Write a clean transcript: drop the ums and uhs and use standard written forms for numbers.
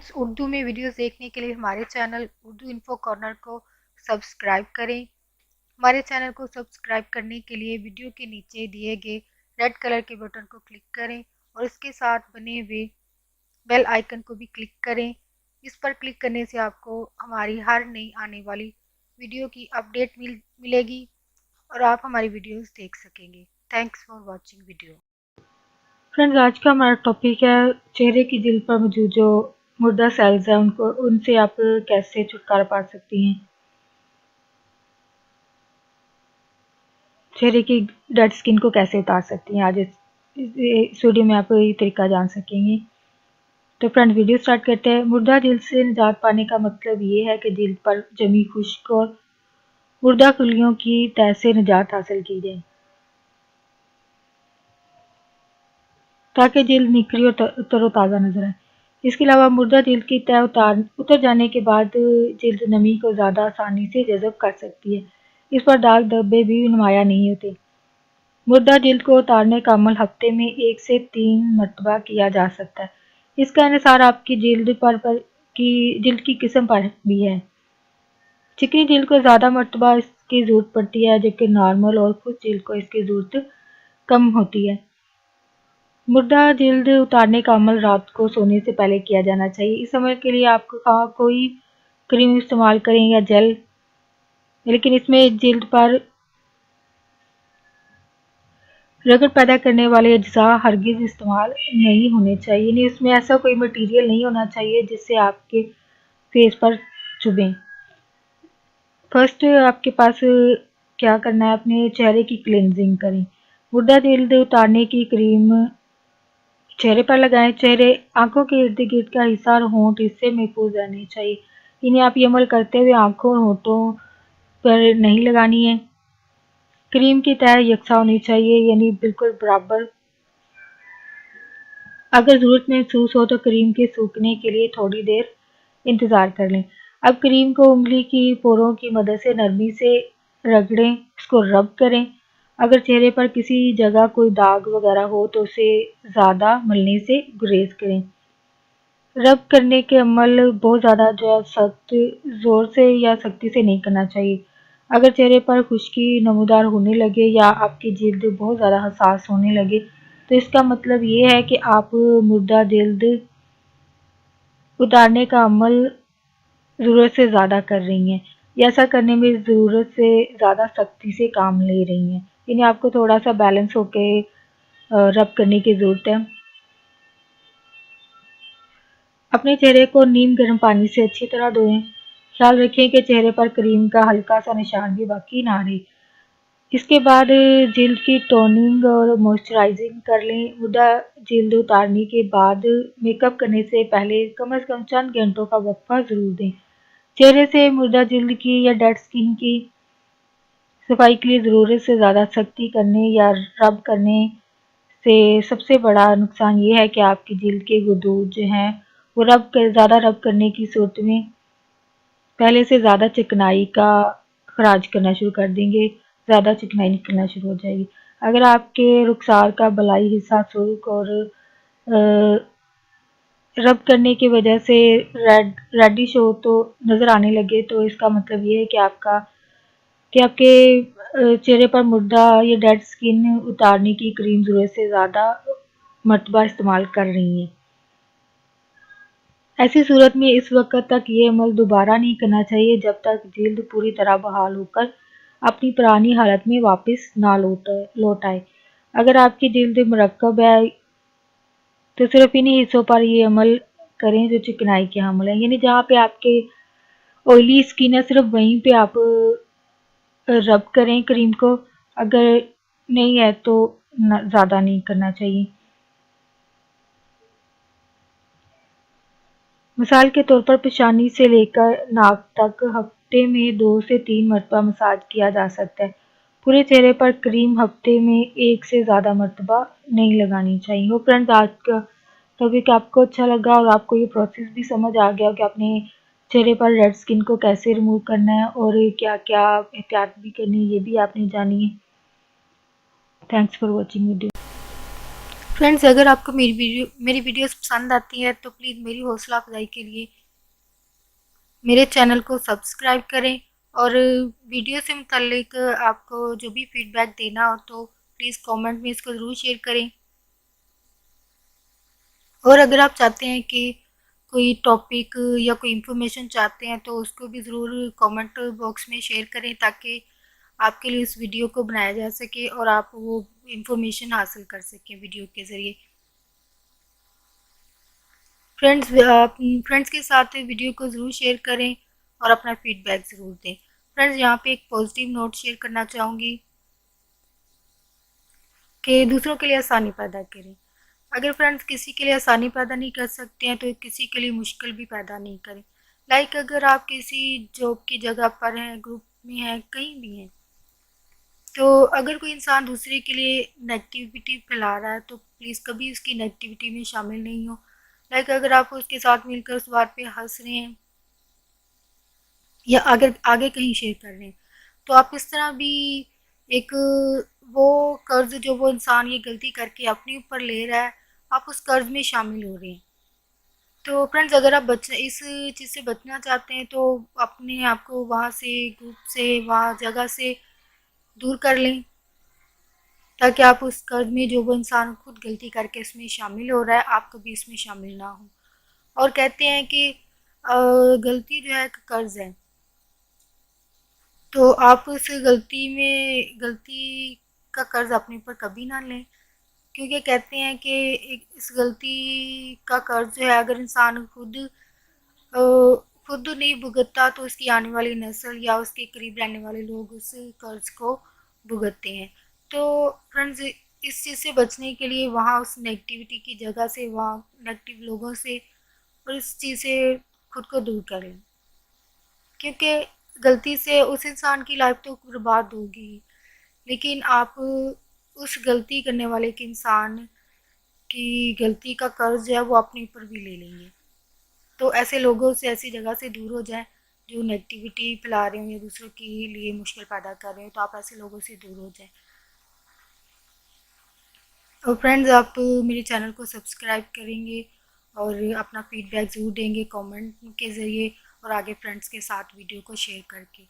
Friends, Urdu में videos देखने के लिए हमारे चैनल उर्दू इन्फो कॉर्नर को सब्सक्राइब करें। हमारे चैनल को सब्सक्राइब करने के लिए वीडियो के नीचे दिए गए रेड कलर के बटन को क्लिक करें और इसके साथ बने हुए बेल आइकन को भी क्लिक करें। इस पर क्लिक करने से आपको हमारी हर नई आने वाली वीडियो की अपडेट मिलेगी और आप हमारी वीडियोस देख सकेंगे। Thanks for watching video. Friends, आज का हमारा टॉपिक है चेहरे की जिल्द पर मौजूद जो मुर्दा सेल्स हैं उनसे आप कैसे छुटकारा पा सकती हैं। चेहरे की डेड स्किन को कैसे उतार सकती हैं, आज इस वीडियो में आप ये तरीका जान सकेंगे। तो फ्रेंड, वीडियो स्टार्ट करते हैं। मुर्दा जिल्द से निजात पाने का मतलब ये है कि जिल्द पर जमी खुश्क और मुर्दा खुलियों की तह से निजात हासिल की जाए ताकि जिल्द निखरी और तरोताज़ा नजर आए। इसके अलावा मुर्दा जिल्द की तह उतर जाने के बाद जिल्द नमी को ज़्यादा आसानी से जज़ब कर सकती है। इस पर दाग धब्बे भी नुमाया नहीं होते। मुर्दा जिल्द को उतारने का अमल हफ्ते में 1 से 3 मरतबा किया जा सकता है। इसका इन्हिसार आपकी जिल्द की किस्म पर भी है। चिकनी जिल्द को ज़्यादा मरतबा इसकी ज़रूरत पड़ती है, जबकि नॉर्मल और खुश्क जिल्द को इसकी ज़रूरत कम होती है। मुर्दा जिल्द उतारने का अमल रात को सोने से पहले किया जाना चाहिए। इस अमल के लिए आपको कोई क्रीम इस्तेमाल करें या जेल, लेकिन इसमें जिल्द पर रगड़ पैदा करने वाले अज्जा हरगिज़ इस्तेमाल नहीं होने चाहिए। यानी उसमें ऐसा कोई मटेरियल नहीं होना चाहिए जिससे आपके फेस पर चुभें। फर्स्ट आपके पास क्या करना है, अपने चेहरे की क्लिनजिंग करें। मुर्दा जिल्द उतारने की क्रीम चेहरे पर लगाएं। चेहरे, आंखों के इर्द गिर्द का हिस्सा और होंठ इससे महफूज रहने चाहिए। इन्हें आप ये अमल करते हुए आंखों और होंठों पर नहीं लगानी है। क्रीम की तह यकसा होनी चाहिए, यानी बिल्कुल बराबर। अगर ज़रूरत महसूस हो तो क्रीम के सूखने के लिए थोड़ी देर इंतज़ार कर लें। अब क्रीम को उंगली की पोरों की मदद से नरमी से रगड़ें, इसको रब करें। अगर चेहरे पर किसी जगह कोई दाग वगैरह हो तो उसे ज़्यादा मलने से गुरेज करें। रब करने के अमल बहुत ज़्यादा जो है सख्त ज़ोर से या सख्ती से नहीं करना चाहिए। अगर चेहरे पर खुश्की नमूदार होने लगे या आपकी जिल्द बहुत ज़्यादा हसास होने लगे तो इसका मतलब ये है कि आप मुर्दा जिल्द उतारने का अमल ज़रूरत से ज़्यादा कर रही हैं या ऐसा करने में ज़रूरत से ज़्यादा सख्ती से काम ले रही हैं। इन्हें आपको थोड़ा सा बैलेंस होके रब करने की ज़रूरत है। अपने चेहरे को नीम गर्म पानी से अच्छी तरह धोएं। ख्याल रखें कि चेहरे पर क्रीम का हल्का सा निशान भी बाकी ना रहे। इसके बाद जिल्द की टोनिंग और मॉइस्चराइजिंग कर लें। मुर्दा जिल्द उतारने के बाद मेकअप करने से पहले कम से कम चंद घंटों का वक्फा ज़रूर दें। चेहरे से मुर्दा जिल्द की या डेड स्किन की सफाई के लिए ज़रूरत से ज़्यादा सख्ती करने या रब करने से सबसे बड़ा नुकसान ये है कि आपकी जिल्द के गुदूद जो हैं वो ज़्यादा रब करने की सूरत में पहले से ज़्यादा चिकनाई का खराज करना शुरू कर देंगे, ज़्यादा चिकनाई निकलना शुरू हो जाएगी। अगर आपके रुखसार का बलाई हिस्सा सुर्ख और रब करने की वजह से रेडिश हो तो नज़र आने लगे तो इसका मतलब ये है कि आपके चेहरे पर मुर्दा या डेड स्किन उतारने की क्रीम ज़रूरत से ज़्यादा मरतबा इस्तेमाल कर रही हैं। ऐसी सूरत में इस वक्त तक ये अमल दोबारा नहीं करना चाहिए जब तक जिल्द पूरी तरह बहाल होकर अपनी पुरानी हालत में वापस ना लौट आए। अगर आपकी जिल्द मुरक्कब है तो सिर्फ इन्हीं हिस्सों पर ये अमल करें जो चिकनाई के हामिल हैं, यानी जहाँ पे आपके ऑयली स्किन है सिर्फ वहीं पे आप रब करें क्रीम को। अगर नहीं है तो ज़्यादा नहीं करना चाहिए। मिसाल के तौर पर पेशानी से लेकर नाक तक हफ्ते में 2 से 3 मरतबा मसाज किया जा सकता है। पूरे चेहरे पर क्रीम हफ्ते में 1 से ज़्यादा मरतबा नहीं लगानी चाहिए। हो फ्रेंड्स, आज का टॉपिक आपको अच्छा लगा और आपको ये प्रोसेस भी समझ आ गया कि अपने चेहरे पर डेड स्किन को कैसे रिमूव करना है और क्या क्या एहतियात भी करनी है, ये भी आपने जानी है। Thanks for watching video. Friends, अगर आपको मेरी वीडियोस पसंद आती है तो प्लीज़ मेरी हौसला अफजाई के लिए मेरे चैनल को सब्सक्राइब करें, और वीडियो से मुतल्लिक आपको जो भी फीडबैक देना हो तो प्लीज़ कमेंट में इसको ज़रूर शेयर करें। और अगर आप चाहते हैं कि कोई टॉपिक या कोई इन्फॉर्मेशन चाहते हैं तो उसको भी ज़रूर कमेंट बॉक्स में शेयर करें, ताकि आपके लिए उस वीडियो को बनाया जा सके और आप वो इन्फॉर्मेशन हासिल कर सकें वीडियो के ज़रिए। फ्रेंड्स के साथ वीडियो को ज़रूर शेयर करें और अपना फीडबैक ज़रूर दें। फ्रेंड्स, यहाँ पे एक पॉजिटिव नोट शेयर करना चाहूँगी कि दूसरों के लिए आसानी पैदा करें। अगर फ्रेंड्स किसी के लिए आसानी पैदा नहीं कर सकते हैं तो किसी के लिए मुश्किल भी पैदा नहीं करें। लाइक अगर आप किसी जॉब की जगह पर हैं, ग्रुप में हैं, कहीं भी हैं, तो अगर कोई इंसान दूसरे के लिए नेगेटिविटी फैला रहा है तो प्लीज़ कभी उसकी नेगेटिविटी में शामिल नहीं हो। लाइक अगर आप उसके साथ मिलकर उस बात पे हंस रहे हैं या आगे आगे कहीं शेयर कर रहे हैं, तो आप इस तरह भी एक वो कर्ज जो वो इंसान ये गलती करके अपने ऊपर ले रहा है, आप उस कर्ज में शामिल हो रहे हैं। तो फ्रेंड्स, अगर आप इस चीज़ से बचना चाहते हैं तो अपने आप को वहाँ से, ग्रुप से, वहाँ जगह से दूर कर लें, ताकि आप उस कर्ज में जो वो इंसान खुद गलती करके इसमें शामिल हो रहा है, आप कभी इसमें शामिल ना हो। और कहते हैं कि गलती जो है एक कर्ज है, तो आप उस गलती का कर्ज अपने ऊपर कभी ना लें, क्योंकि कहते हैं कि इस गलती का कर्ज जो है अगर इंसान खुद नहीं भुगतता तो उसकी आने वाली नस्ल या उसके करीब रहने वाले लोग उस कर्ज को भुगतते हैं। तो फ्रेंड्स, इस चीज़ से बचने के लिए वहाँ उस नेगेटिविटी की जगह से, वहाँ नेगेटिव लोगों से और इस चीज़ से खुद को दूर करें, क्योंकि गलती से उस इंसान की लाइफ तो बर्बाद होगी, लेकिन आप उस गलती करने वाले के इंसान की गलती का कर्ज है वो अपने ऊपर भी ले लेंगे। तो ऐसे लोगों से, ऐसी जगह से दूर हो जाएं जो नेगेटिविटी फैला रहे हो या दूसरों के लिए मुश्किल पैदा कर रहे हो, तो आप ऐसे लोगों से दूर हो जाएं। और फ्रेंड्स, आप मेरे चैनल को सब्सक्राइब करेंगे और अपना फीडबैक ज़रूर देंगे कमेंट के ज़रिए और आगे फ्रेंड्स के साथ वीडियो को शेयर करके।